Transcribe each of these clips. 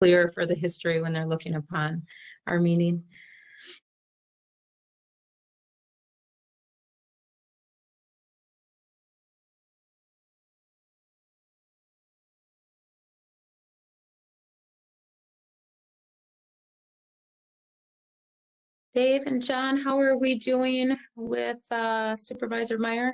clear for the history when they're looking upon our meeting. Dave and John, how are we doing with Supervisor Meyer?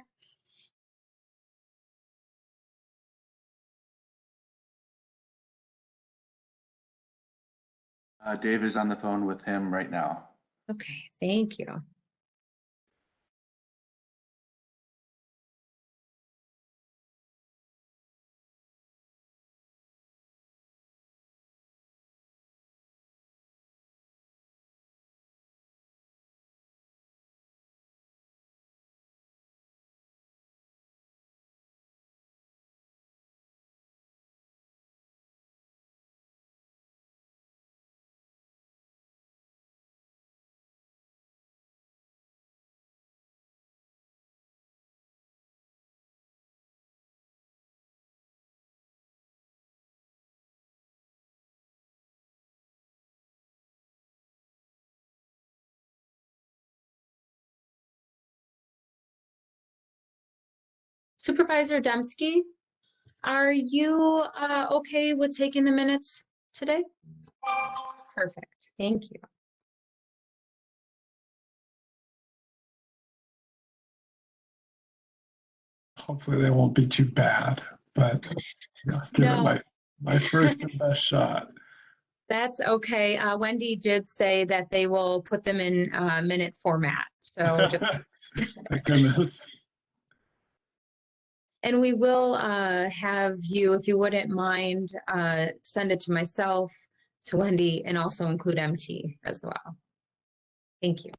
Dave is on the phone with him right now. Okay, thank you. Supervisor Dembski, are you okay with taking the minutes today? Perfect, thank you. Hopefully they won't be too bad, but yeah, give it my first and best shot. That's okay. Wendy did say that they will put them in minute format, so just. Thank goodness. And we will have you, if you wouldn't mind, send it to myself, to Wendy, and also include MT as well. Thank you.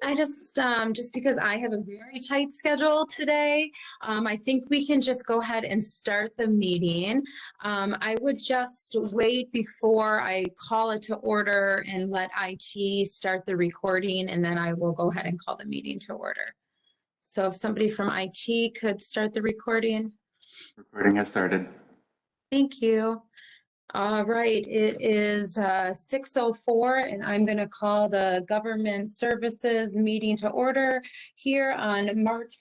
I just because I have a very tight schedule today, I think we can just go ahead and start the meeting. I would just wait before I call it to order and let IT start the recording, and then I will go ahead and call the meeting to order. So if somebody from IT could start the recording. Recording has started. Thank you. All right, it is 6:04, and I'm going to call the Government Services meeting to order here on March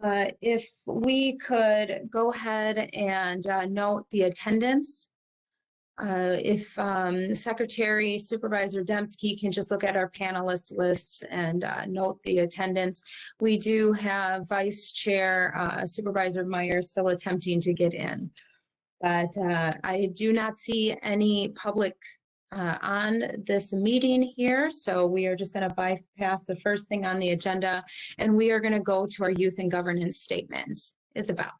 15th. If we could go ahead and note the attendance. If Secretary Supervisor Dembski can just look at our panelist lists and note the attendance. We do have Vice Chair Supervisor Meyer still attempting to get in. But I do not see any public on this meeting here, so we are just going to bypass the first thing on the agenda, and we are going to go to our youth and governance statement. Isabel.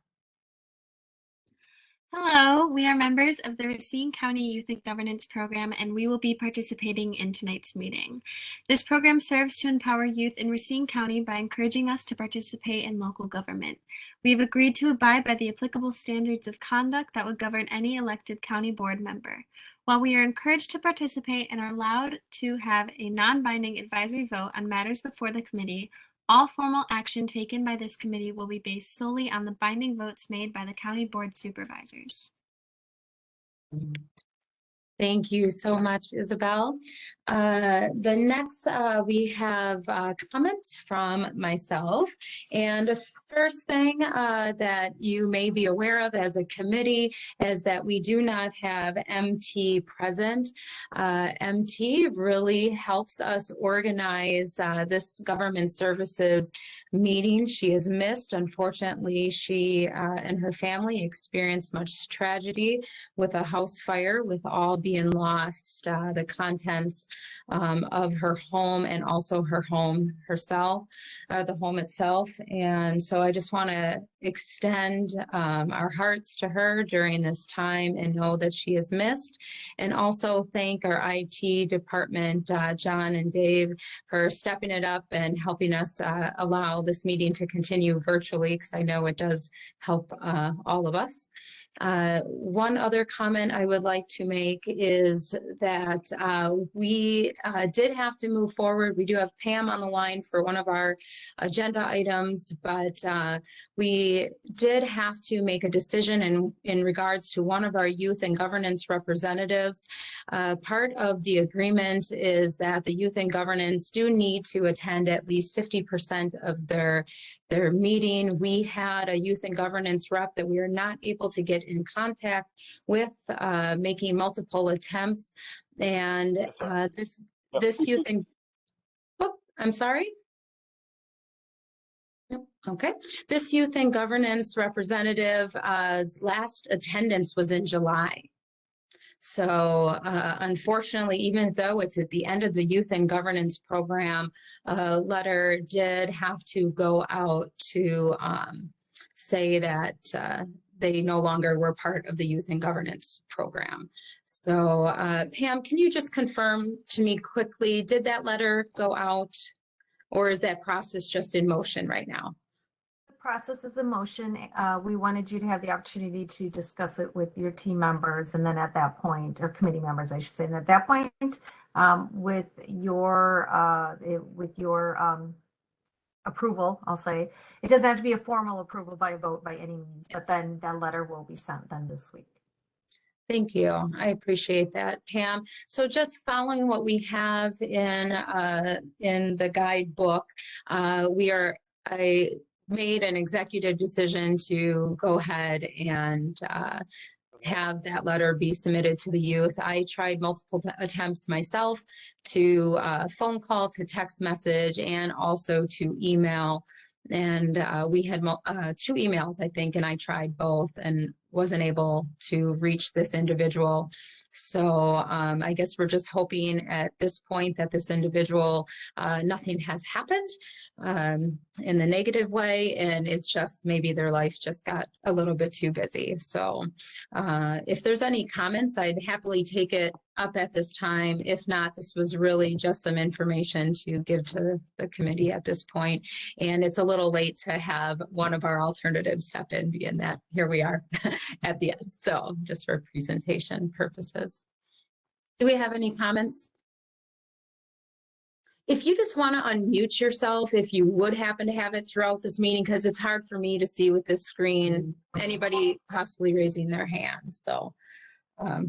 Hello, we are members of the Racine County Youth and Governance Program, and we will be participating in tonight's meeting. This program serves to empower youth in Racine County by encouraging us to participate in local government. We have agreed to abide by the applicable standards of conduct that would govern any elected county board member. While we are encouraged to participate and are allowed to have a non-binding advisory vote on matters before the committee, all formal action taken by this committee will be based solely on the binding votes made by the county board supervisors. Thank you so much, Isabel. The next, we have comments from myself. And the first thing that you may be aware of as a committee is that we do not have MT present. MT really helps us organize this government services meeting. She is missed. Unfortunately, she and her family experienced much tragedy with a house fire with all being lost, the contents of her home and also her home herself, the home itself. And so I just want to extend our hearts to her during this time and know that she is missed. And also thank our IT department, John and Dave, for stepping it up and helping us allow this meeting to continue virtually, because I know it does help all of us. One other comment I would like to make is that we did have to move forward. We do have Pam on the line for one of our agenda items, but we did have to make a decision in regards to one of our youth and governance representatives. Part of the agreement is that the youth and governance do need to attend at least 50% of their meeting. We had a youth and governance rep that we are not able to get in contact with, making multiple attempts. And this youth and, oh, I'm sorry. Okay, this youth and governance representative last attendance was in July. So unfortunately, even though it's at the end of the youth and governance program, a letter did have to go out to say that they no longer were part of the youth and governance program. So Pam, can you just confirm to me quickly, did that letter go out, or is that process just in motion right now? Process is in motion. We wanted you to have the opportunity to discuss it with your team members, and then at that point, or committee members, I should say, and at that point, with your approval, I'll say, it doesn't have to be a formal approval by a vote by any means, but then that letter will be sent then this week. Thank you. I appreciate that, Pam. So just following what we have in the guidebook, I made an executive decision to go ahead and have that letter be submitted to the youth. I tried multiple attempts myself to phone call, to text message, and also to email. And we had 2 emails, I think, and I tried both and wasn't able to reach this individual. So I guess we're just hoping at this point that this individual, nothing has happened in the negative way, and it's just maybe their life just got a little bit too busy. So if there's any comments, I'd happily take it up at this time. If not, this was really just some information to give to the committee at this point. And it's a little late to have one of our alternatives step in, being that here we are at the end. So just for presentation purposes. Do we have any comments? If you just want to unmute yourself, if you would happen to have it throughout this meeting, because it's hard for me to see with this screen, anybody possibly raising their hand. So,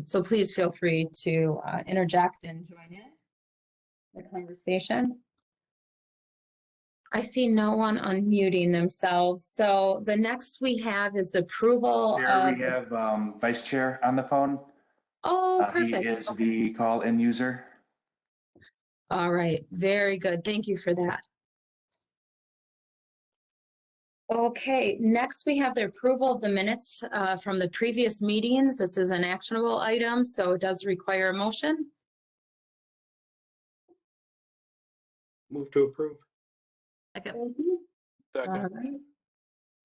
so please feel free to interject and join in the conversation. I see no one unmuting themselves. So the next we have is the approval Chair, of. we have Vice Chair on the phone. Oh, He perfect. is the call-in user. All right, very good. Thank you for that. Okay, next we have the approval of the minutes from the previous meetings. This is an actionable item, so it does require a motion. Move to approve. Thank you. All Second. right.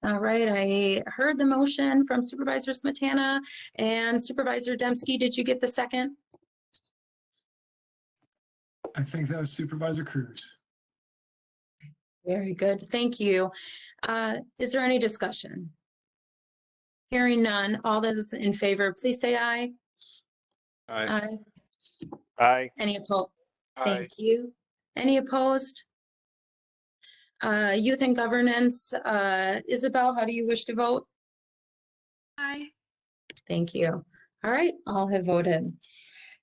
All right, I heard the motion from Supervisor Smetana and Supervisor Dembski. Did you get the second? I think that was Supervisor Cruz. Very good, thank you. Is there any discussion? Hearing none, all those in favor, please say aye. Aye. Aye. Any opposed? Aye. Thank you. Any opposed? Youth and Governance, Isabel, how do you wish to vote? Aye. Thank you. All right, all have voted.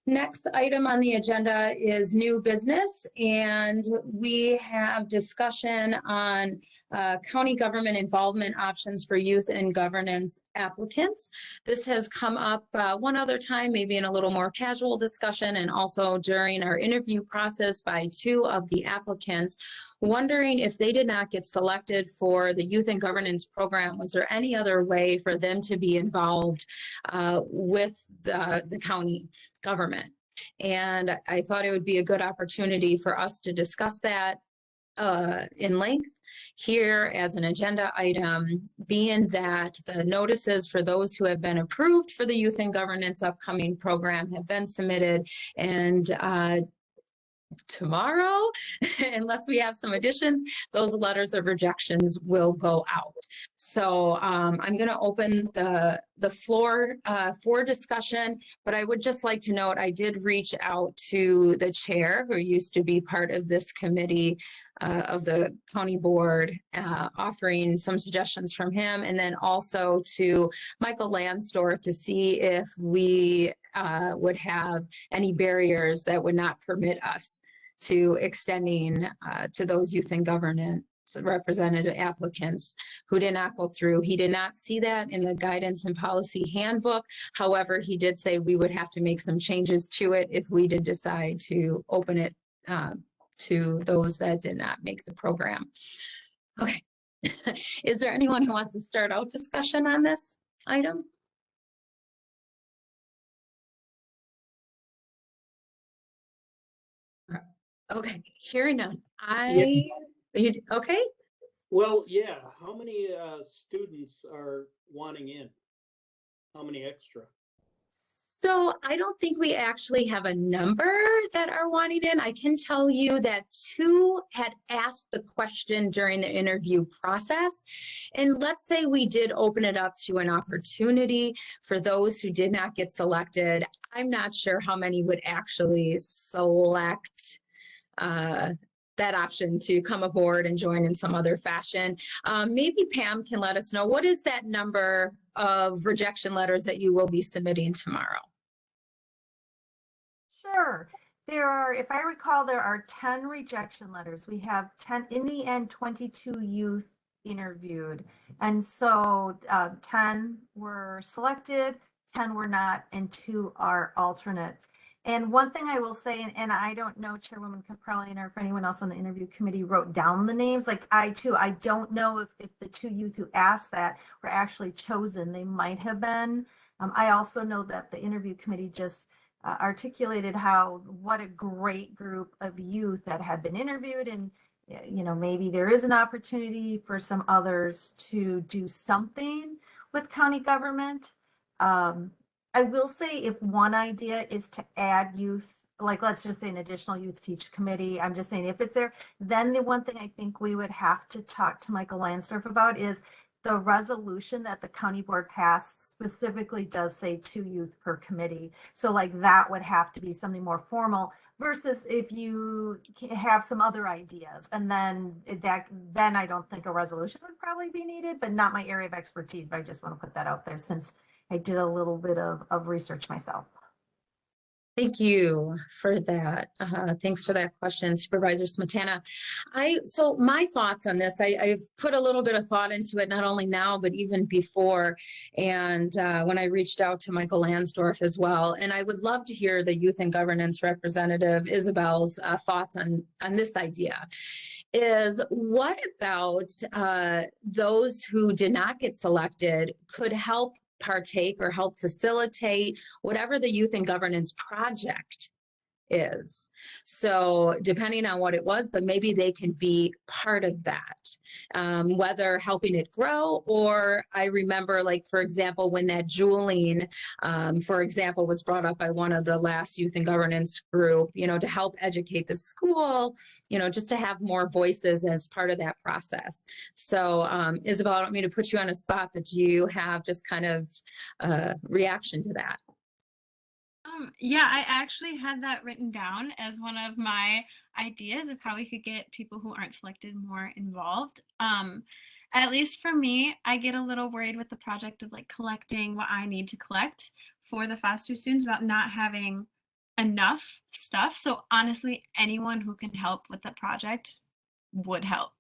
Next item on the agenda is new business, and we have discussion on county government involvement options for youth and governance applicants. This has come up one other time, maybe in a little more casual discussion, and also during our interview process by 2 of the applicants. wondering if they did not get selected for the Youth and Governance Program, was there any other way for them to be involved with the county government? And I thought it would be a good opportunity for us to discuss that in length here as an agenda item, being that the notices for those who have been approved for the Youth and Governance upcoming program have been submitted, and tomorrow, unless we have some additions, those letters of rejections will go out. So I'm going to open the floor for discussion, but I would just like to note I did reach out to the chair, who used to be part of this committee of the county board, offering some suggestions from him, and then also to Michael Lansdorf to see if we would have any barriers that would not permit us to extending to those youth and governance representative applicants who did not go through. He did not see that in the guidance and policy handbook. However, he did say we would have to make some changes to it if we did decide to open it to those that did not make the program. Okay. Is there anyone who wants to start out discussion on this item? Okay, hearing none. Okay? Well, yeah, how many students are wanting in? How many extra? So I don't think we actually have a number that are wanting in. I can tell you that 2 had asked the question during the interview process. And let's say we did open it up to an opportunity for those who did not get selected. I'm not sure how many would actually select that option to come aboard and join in some other fashion. Maybe Pam can let us know, what is that number of rejection letters that you will be submitting tomorrow? Sure. There are, if I recall, there are 10 rejection letters. We have 10, in the end, 22 youth interviewed. And so 10 were selected, 10 were not, and 2 are alternates. And one thing I will say, and I don't know, Chairwoman Caprellian, or if anyone else on the interview committee wrote down the names, like I don't know if the 2 youth who asked that were actually chosen. They might have been. I also know that the interview committee just articulated what a great group of youth that had been interviewed, and you know, maybe there is an opportunity for some others to do something with county government. I will say, if one idea is to add youth, like let's just say an additional youth teach committee, I'm just saying if it's there, then the one thing I think we would have to talk to Michael Lansdorf about is the resolution that the county board passed specifically does say 2 youth per committee. So like that would have to be something more formal versus if you have some other ideas, and then I don't think a resolution would probably be needed, but not my area of expertise. But I just want to put that out there since I did a little bit of research myself. Thank you for that. Thanks for that question, Supervisor Smetana. So my thoughts on this, I've put a little bit of thought into it, not only now, but even before. And when I reached out to Michael Lansdorf as well, and I would love to hear the Youth and Governance representative, Isabel's thoughts on this idea. Is what about those who did not get selected could help partake or help facilitate whatever the Youth and Governance project is. So depending on what it was, but maybe they can be part of that, whether helping it grow, or I remember, like, for example, when that Juuling, for example, was brought up by one of the last Youth and Governance group, you know, to help educate the school, you know, just to have more voices as part of that process. So Isabel, I don't mean to put you on a spot, but do you have just kind of reaction to that? Yeah, I actually had that written down as one of my ideas of how we could get people who aren't selected more involved. At least for me, I get a little worried with the project of like collecting what I need to collect for the FOSTA students about not having enough stuff. So honestly, anyone who can help with the project would help.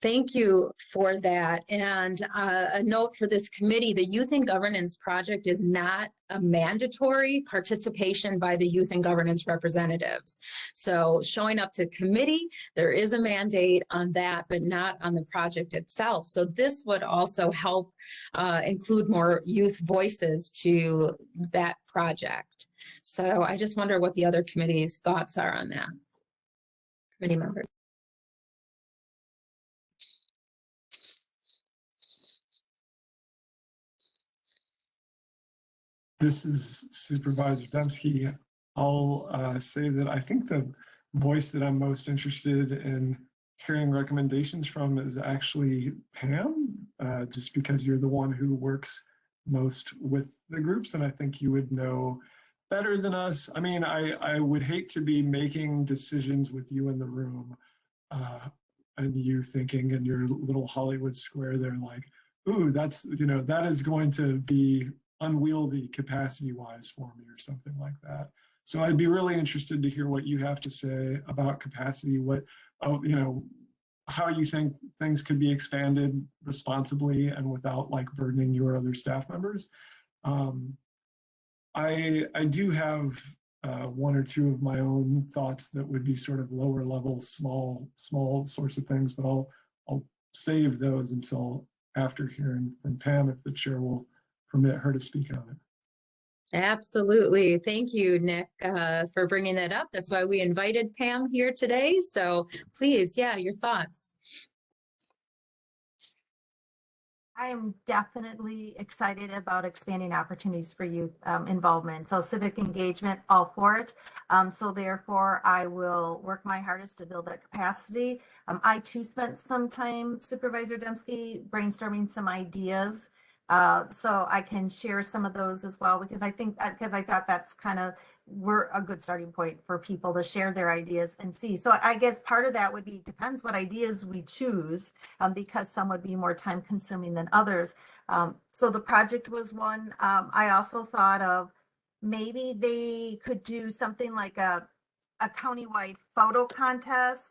Thank you for that. And a note for this committee, the Youth and Governance Project is not a mandatory participation by the youth and governance representatives. So showing up to committee, there is a mandate on that, but not on the project itself. So this would also help include more youth voices to that project. So I just wonder what the other committee's thoughts are on that. Committee members. This is Supervisor Dembski. I'll say that I think the voice that I'm most interested in hearing recommendations from is actually Pam, just because you're the one who works most with the groups, and I think you would know better than us. I mean, I would hate to be making decisions with you in the room, and you thinking in your little Hollywood square there like, ooh, that's, that is going to be unwieldy capacity wise for me or something like that. So I'd be really interested to hear what you have to say about capacity, how you think things could be expanded responsibly and without like burdening your other staff members. I do have one or two of my own thoughts that would be sort of lower level, small sorts of things, but I'll save those until after hearing from Pam, if the chair will permit her to speak on it. Absolutely. Thank you, Nick, for bringing that up. That's why we invited Pam here today. So please, yeah, your thoughts. I am definitely excited about expanding opportunities for youth involvement. So civic engagement, all for it. So therefore, I will work my hardest to build that capacity. I too spent some time, Supervisor Dembski, brainstorming some ideas. So I can share some of those as well, because I thought that's kind of a good starting point for people to share their ideas and see. So I guess part of that would be, depends what ideas we choose, because some would be more time consuming than others. So the project was one. I also thought of maybe they could do something like a countywide photo contest.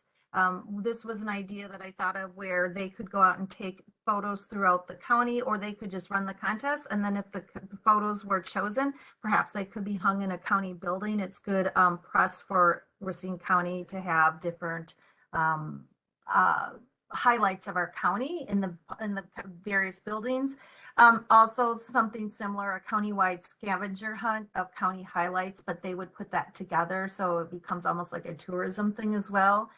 This was an idea that I thought of where they could go out and take photos throughout the county, or they could just run the contest. And then if the photos were chosen, perhaps they could be hung in a county building. It's good press for Racine County to have different highlights of our county in the various buildings. Also something similar, a countywide scavenger hunt of county highlights, but they would put that together. So it becomes almost like a tourism thing as well.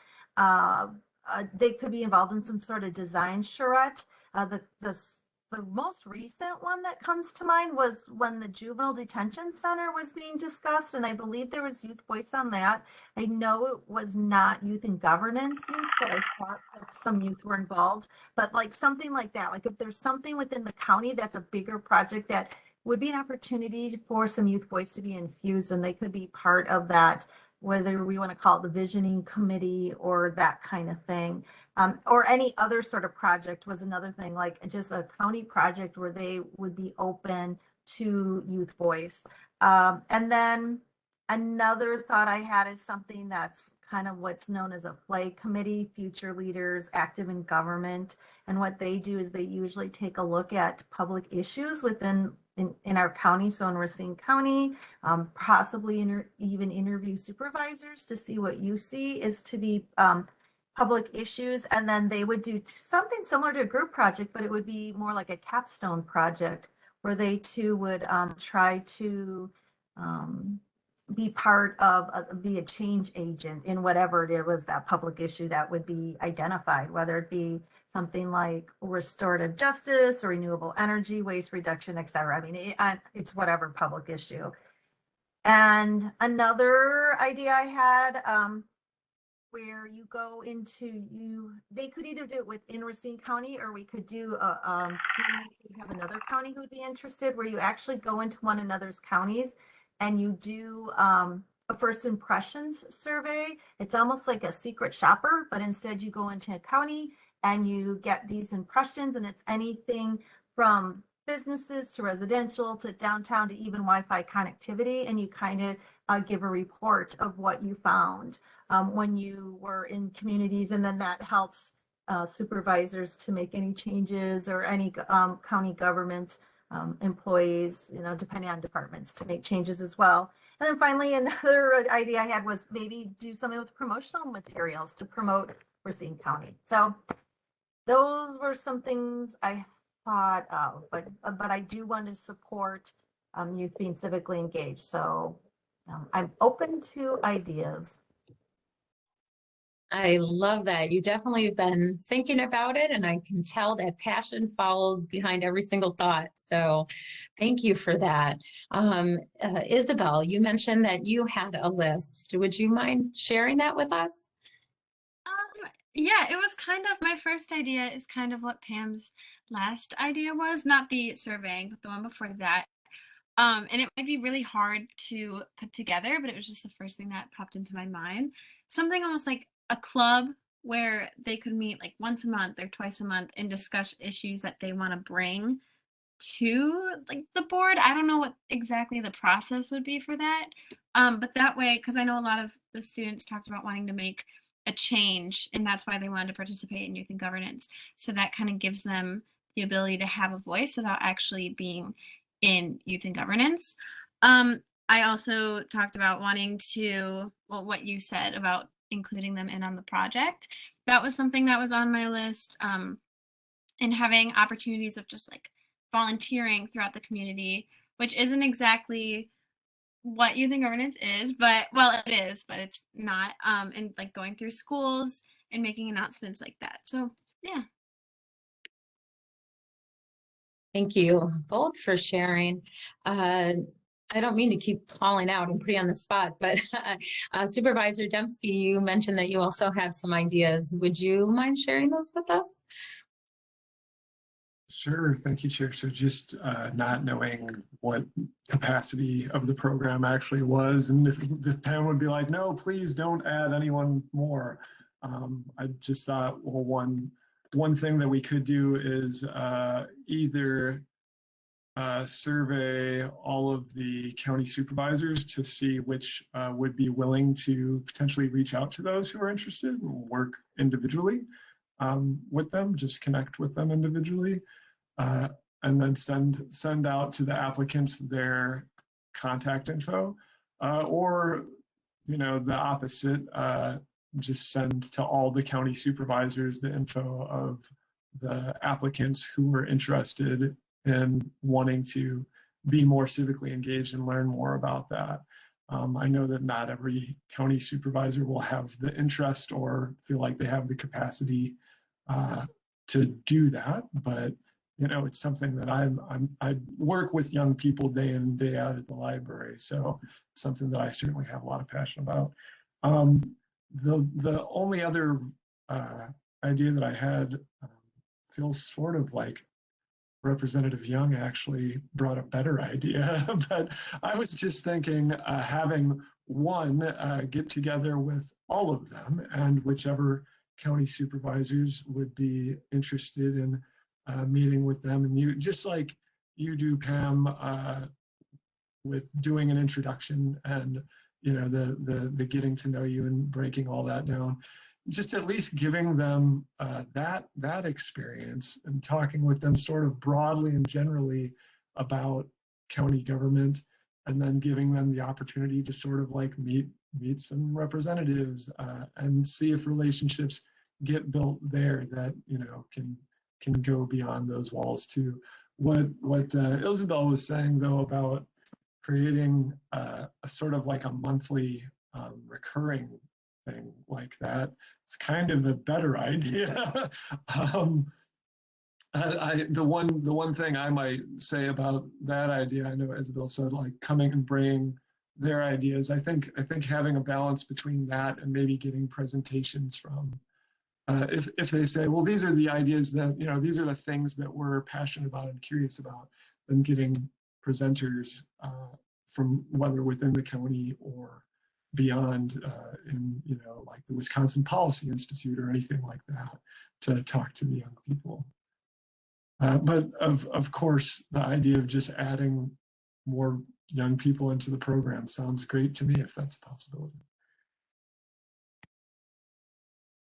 They could be involved in some sort of design charrette. The most recent one that comes to mind was when the juvenile detention center was being discussed, and I believe there was youth voice on that. I know it was not youth and governance youth, but I thought that some youth were involved. But like something like that, like if there's something within the county that's a bigger project that would be an opportunity for some youth voice to be infused, and they could be part of that, whether we want to call it the visioning committee or that kind of thing, or any other sort of project was another thing, like just a county project where they would be open to youth voice. And then another thought I had is something that's kind of what's known as a play committee, future leaders active in government. And what they do is they usually take a look at public issues within in our county, so in Racine County, possibly even interview supervisors to see what you see is to be public issues. And then they would do something similar to a group project, but it would be more like a capstone project where they too would try to be part of, be a change agent in whatever it was, that public issue that would be identified, whether it be something like restorative justice or renewable energy, waste reduction, et cetera. I mean, it's whatever public issue. And another idea I had, where you go into they could either do it within Racine County, or we could do we have another county who would be interested, where you actually go into one another's counties and you do a first impressions survey. It's almost like a secret shopper, but instead you go into a county and you get these impressions, and it's anything from businesses to residential to downtown to even Wi-Fi connectivity, and you kind of give a report of what you found when you were in communities, and then that helps supervisors to make any changes, or any county government employees, depending on departments, to make changes as well. And then finally, another idea I had was maybe do something with promotional materials to promote Racine County. So those were some things I thought of, but I do want to support youth being civically engaged. So I'm open to ideas. I love that. You definitely have been thinking about it, and I can tell that passion follows behind every single thought. So thank you for that. Isabel, you mentioned that you had a list. Would you mind sharing that with us? Yeah, it was kind of, my first idea is kind of what Pam's last idea was, not the surveying, but the one before that. And it might be really hard to put together, but it was just the first thing that popped into my mind. Something almost like a club where they could meet like once a month or twice a month and discuss issues that they want to bring to like the board. I don't know what exactly the process would be for that. But that way, because I know a lot of the students talked about wanting to make a change, and that's why they wanted to participate in youth and governance. So that kind of gives them the ability to have a voice without actually being in youth and governance. I also talked about wanting to, well, what you said about including them in on the project. That was something that was on my list. And having opportunities of just like volunteering throughout the community, which isn't exactly what youth and governance is, but well, it is, but it's not. And like going through schools and making announcements like that. So yeah. Thank you both for sharing. I don't mean to keep calling out and putting you on the spot, but Supervisor Dembski, you mentioned that you also had some ideas. Would you mind sharing those with us? Sure, thank you, Chair. So just not knowing what capacity of the program actually was, and if Pam would be like, no, please don't add anyone more. I just thought, well, one thing that we could do is either survey all of the county supervisors to see which would be willing to potentially reach out to those who are interested and work individually with them, just connect with them individually, and then send out to the applicants their contact info, or the opposite, just send to all the county supervisors the info of the applicants who are interested in wanting to be more civically engaged and learn more about that. I know that not every county supervisor will have the interest or feel like they have the capacity to do that, but it's something that I work with young people day in and day out at the library, so it's something that I certainly have a lot of passion about. The only other idea that I had feels sort of like Representative Young actually brought a better idea, but I was just thinking having one get together with all of them, and whichever county supervisors would be interested in meeting with them, and you, just like you do, Pam, with doing an introduction and the getting to know you and breaking all that down, just at least giving them that experience and talking with them sort of broadly and generally about county government, and then giving them the opportunity to sort of like meet some representatives and see if relationships get built there that can go beyond those walls too. What Isabel was saying though about creating a sort of like a monthly recurring thing like that, it's kind of a better idea. The one thing I might say about that idea, I know Isabel said like coming and bringing their ideas. I think having a balance between that and maybe getting presentations from, if they say, well, these are the ideas that, these are the things that we're passionate about and curious about, then getting presenters from whether within the county or beyond in, like the Wisconsin Policy Institute or anything like that, to talk to the young people. But of course, the idea of just adding more young people into the program sounds great to me if that's a possibility.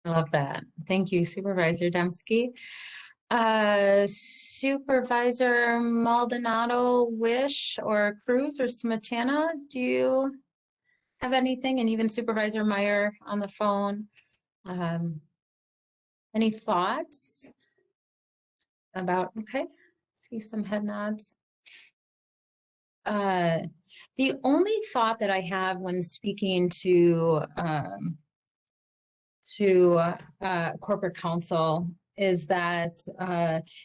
Love that. Thank you, Supervisor Dembski. Supervisor Maldonado, Wish, or Cruz, or Smetana, do you have anything? And even Supervisor Meyer on the phone. Any thoughts about, okay, see some head nods. The only thought that I have when speaking to corporate counsel is that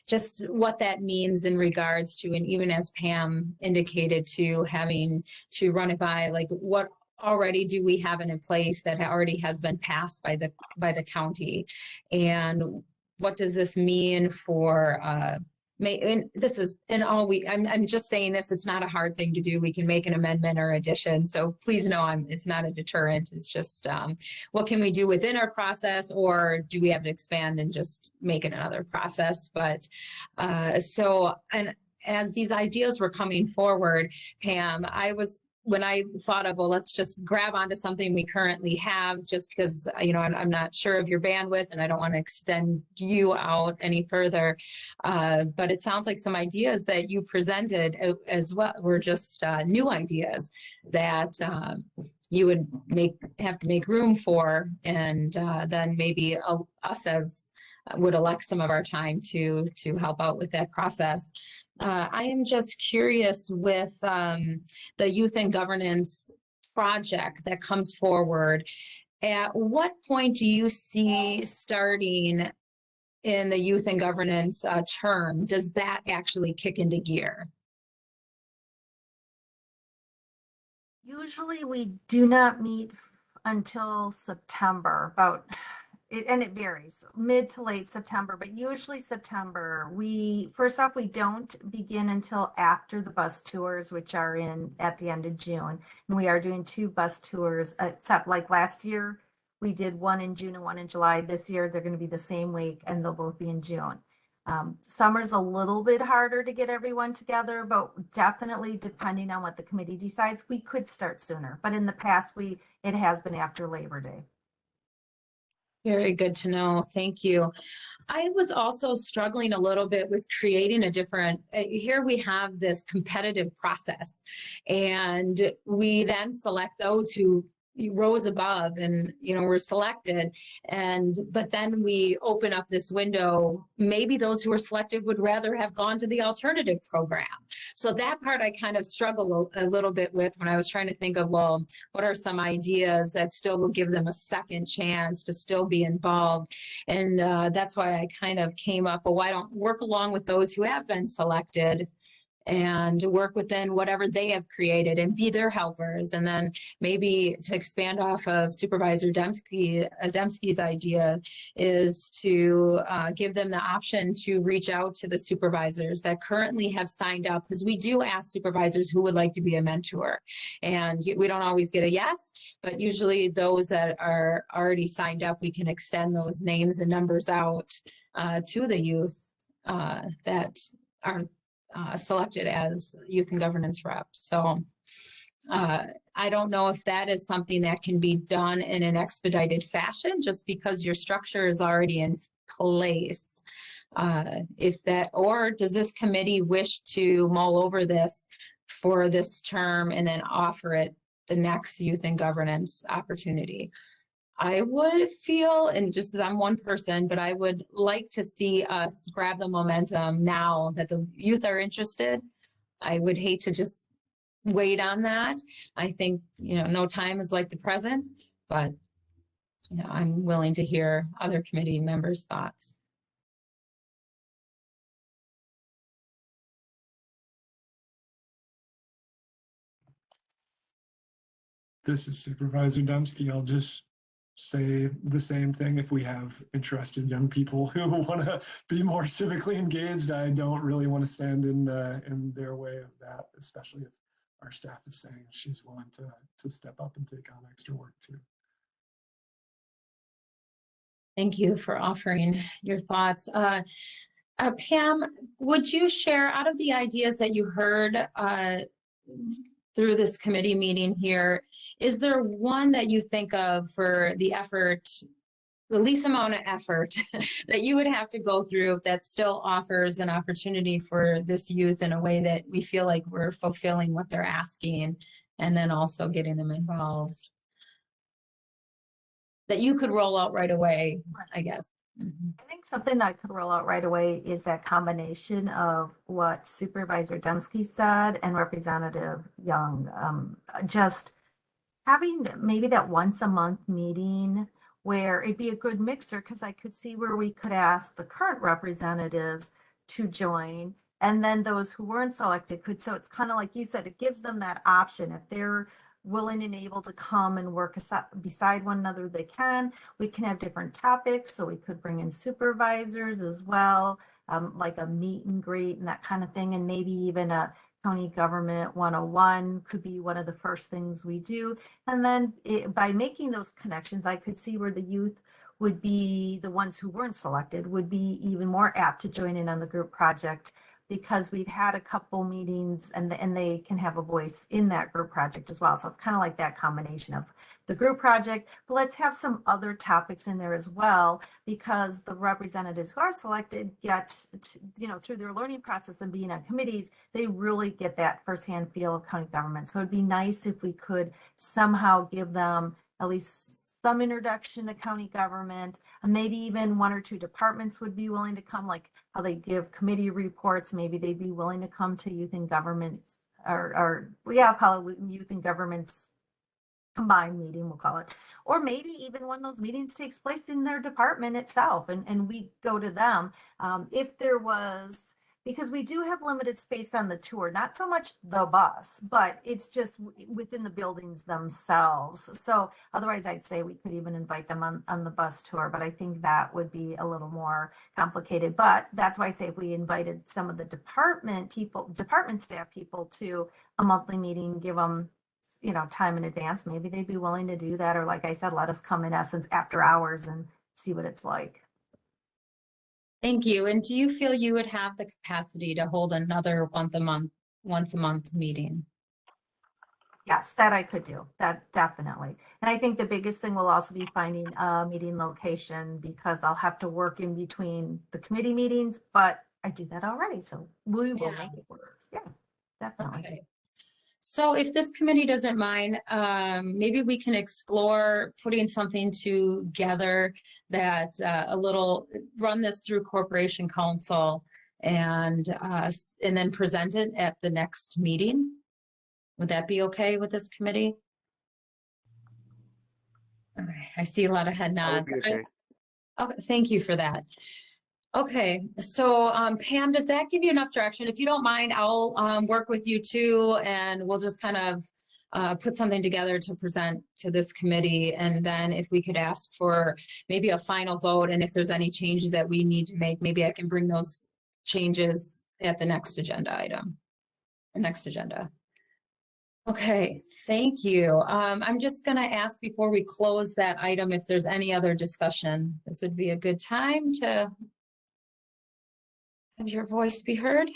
just what that means in regards to, and even as Pam indicated, to having to run it by, like, what already do we have in place that already has been passed by the county, and what does this mean for and this is, and I'm just saying this, it's not a hard thing to do. We can make an amendment or addition. So please know it's not a deterrent. It's just what can we do within our process, or do we have to expand and just make it another process? But so, and as these ideas were coming forward, Pam, when I thought of, well, let's just grab onto something we currently have, just because, I'm not sure of your bandwidth and I don't want to extend you out any further. But it sounds like some ideas that you presented as well were just new ideas that you would have to make room for, and then maybe us as would elect some of our time to help out with that process. I am just curious with the Youth and Governance project that comes forward. At what point do you see starting in the Youth and Governance term? Does that actually kick into gear? Usually we do not meet until September, and it varies, mid to late September, but usually September. First off, we don't begin until after the bus tours, which are at the end of June. And we are doing 2 bus tours, except like last year, we did one in June and one in July. This year, they're going to be the same week, and they'll both be in June. Summer's a little bit harder to get everyone together, but definitely depending on what the committee decides, we could start sooner. But in the past, it has been after Labor Day. Very good to know. Thank you. I was also struggling a little bit with creating a different, here we have this competitive process, and we then select those who rose above and were selected, but then we open up this window. Maybe those who were selected would rather have gone to the alternative program. So that part I kind of struggle a little bit with when I was trying to think of, well, what are some ideas that still will give them a second chance to still be involved? And that's why I kind of came up, well, why don't work along with those who have been selected and work within whatever they have created and be their helpers. And then maybe to expand off of Supervisor Dembski's idea is to give them the option to reach out to the supervisors that currently have signed up, because we do ask supervisors who would like to be a mentor. And we don't always get a yes, but usually those that are already signed up, we can extend those names and numbers out to the youth that aren't selected as Youth and Governance reps. So I don't know if that is something that can be done in an expedited fashion, just because your structure is already in place. Or does this committee wish to mull over this for this term and then offer it the next Youth and Governance opportunity? I would feel, and just as I'm one person, but I would like to see us grab the momentum now that the youth are interested. I would hate to just wait on that. I think, no time is like the present, but I'm willing to hear other committee members' thoughts. This is Supervisor Dembski. I'll just say the same thing. If we have interested young people who want to be more civically engaged, I don't really want to stand in their way of that, especially if our staff is saying she's willing to step up and take on extra work too. Thank you for offering your thoughts. Pam, would you share, out of the ideas that you heard through this committee meeting here, is there one that you think of for the effort the least amount of effort that you would have to go through that still offers an opportunity for this youth in a way that we feel like we're fulfilling what they're asking, and then also getting them involved. That you could roll out right away, I guess. Mhm. I think something that could roll out right away is that combination of what Supervisor Dembski said and Representative Young. Just having maybe that once a month meeting where it'd be a good mixer, because I could see where we could ask the current representatives to join, and then those who weren't selected could. So it's kind of like you said, it gives them that option. If they're willing and able to come and work beside one another, they can. We can have different topics, so we could bring in supervisors as well, like a meet and greet and that kind of thing, and maybe even a County Government 101 could be one of the first things we do. And then by making those connections, I could see where the youth would be, the ones who weren't selected would be even more apt to join in on the group project, because we've had a couple meetings and they can have a voice in that group project as well. So it's kind of like that combination of the group project, but let's have some other topics in there as well, because the representatives who are selected get to, through their learning process and being on committees, they really get that firsthand feel of county government. So it'd be nice if we could somehow give them at least some introduction to county government, and maybe even one or two departments would be willing to come, like how they give committee reports. Maybe they'd be willing to come to youth and governments, or I'll call it youth and governments combined meeting, we'll call it. Or maybe even one of those meetings takes place in their department itself, and we go to them. If there was, because we do have limited space on the tour, not so much the bus, but it's just within the buildings themselves. So otherwise I'd say we could even invite them on the bus tour, but I think that would be a little more complicated. But that's why I say if we invited some of the department staff people to a monthly meeting, give them time in advance, maybe they'd be willing to do that. Or like I said, let us come in essence after hours and see what it's like. Thank you. And do you feel you would have the capacity to hold another once a month meeting? Yes, that I could do. That definitely. And I think the biggest thing will also be finding a meeting location, because I'll have to work in between the committee meetings, but I do that already. So we will make it work. Yeah, definitely. Okay. So if this committee doesn't mind, maybe we can explore putting something together that run this through Corporation Council and then present it at the next meeting. Would that be okay with this committee? Okay, I see a lot of head That would nods. be okay. Okay, thank you for that. Okay, so Pam, does that give you enough direction? If you don't mind, I'll work with you too, and we'll just kind of put something together to present to this committee. And then if we could ask for maybe a final vote, and if there's any changes that we need to make, maybe I can bring those changes at the next agenda item, or next agenda. Okay, thank you. I'm just going to ask before we close that item if there's any other discussion. This would be a good time to have your voice be heard.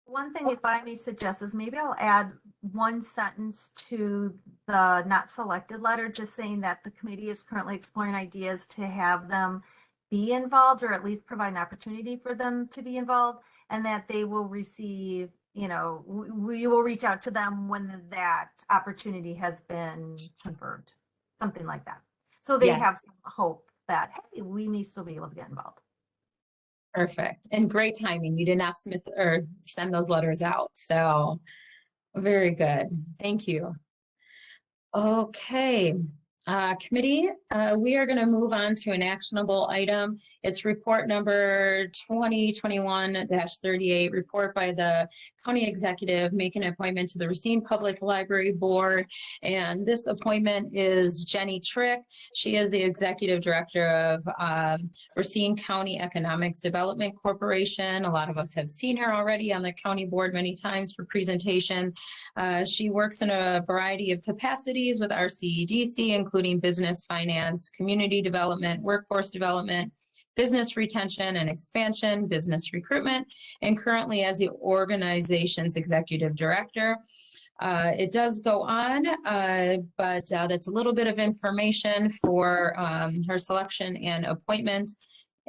One thing, if I may suggest, is maybe I'll add one sentence to the not selected letter, just saying that the committee is currently exploring ideas to have them be involved, or at least provide an opportunity for them to be involved, and that they will receive, we will reach out to them when that opportunity has been confirmed, something like that. So they have some hope that, hey, we may still be able to get involved. Perfect. And great timing. You did not send those letters out. So very good. Thank you. Okay. Committee, we are going to move on to an actionable item. It's report number 2021-38, report by the county executive making an appointment to the Racine Public Library Board. And this appointment is Jenny Trick. She is the executive director of Racine County Economics Development Corporation. A lot of us have seen her already on the county board many times for presentation. She works in a variety of capacities with RCEDC, including business, finance, community development, workforce development, business retention and expansion, business recruitment, and currently as the organization's executive director. It does go on, but that's a little bit of information for her selection and appointment.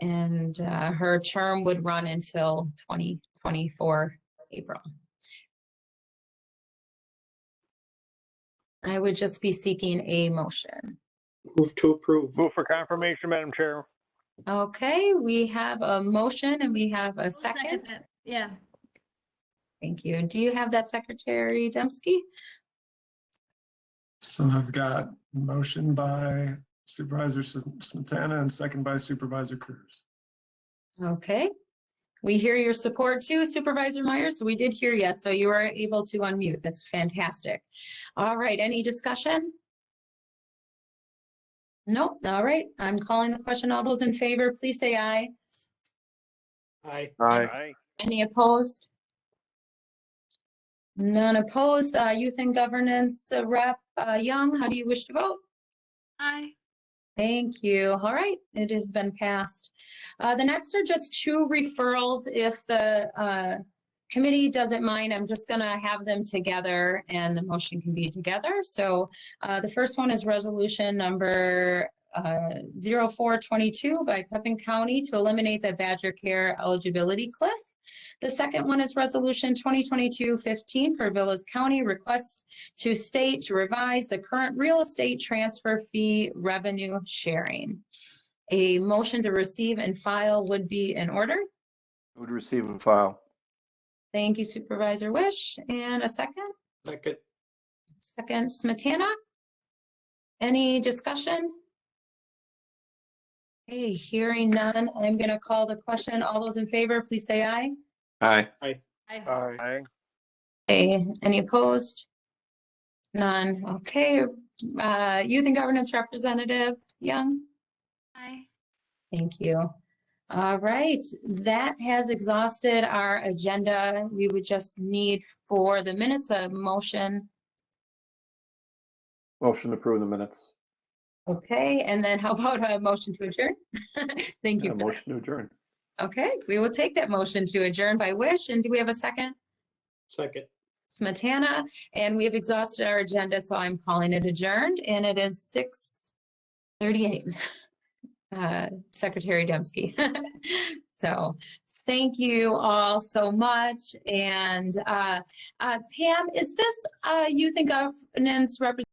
And her term would run until 2024 April. I would just be seeking a motion. Move to approve. Move for confirmation, Madam Chair. Okay, we have a motion and we have a second. it. Yeah. Thank you. Do you have that, Secretary Dembski? So I've got motion by Supervisor Smetana and second by Supervisor Cruz. Okay. We hear your support too, Supervisor Myers. We did hear yes, so you are able to unmute. That's fantastic. All right, any discussion? Nope. All right, I'm calling the question. All those in favor, please say aye. Aye. Aye. Any opposed? None opposed. Youth and Governance Rep Young, how do you wish to vote? Aye. Thank you. All right, it has been passed. The next are just two referrals. If the committee doesn't mind, I'm just gonna have them together and the motion can be together. So the first one is resolution number 0422 by Pepin County to eliminate the Badger Care eligibility cliff. The second one is resolution 2022-15 for Villas County requests to state to revise the current real estate transfer fee revenue sharing. A motion to receive and file would be in order. Would receive and file. Thank you, Supervisor Wish. And a second? Second. Second, Smetana. Any discussion? Okay, hearing none, I'm going to call the question. All those in favor, please say aye. Aye. Aye. Aye. Okay, any opposed? None. Okay, Youth and Governance Representative Young. Aye. Thank you. All right, that has exhausted our agenda. We would just need for the minutes a motion. Motion to approve the minutes. Okay, and then how about a motion to adjourn? Thank you. for that. Motion to adjourn. Okay, we will take that motion to adjourn by Wish. And do we have a second? Second. Smetana, and we have exhausted our agenda, so I'm calling it adjourned, and it is 6:38. Secretary Dembski. So thank you all so much. And Pam, is this Youth and Governance representative?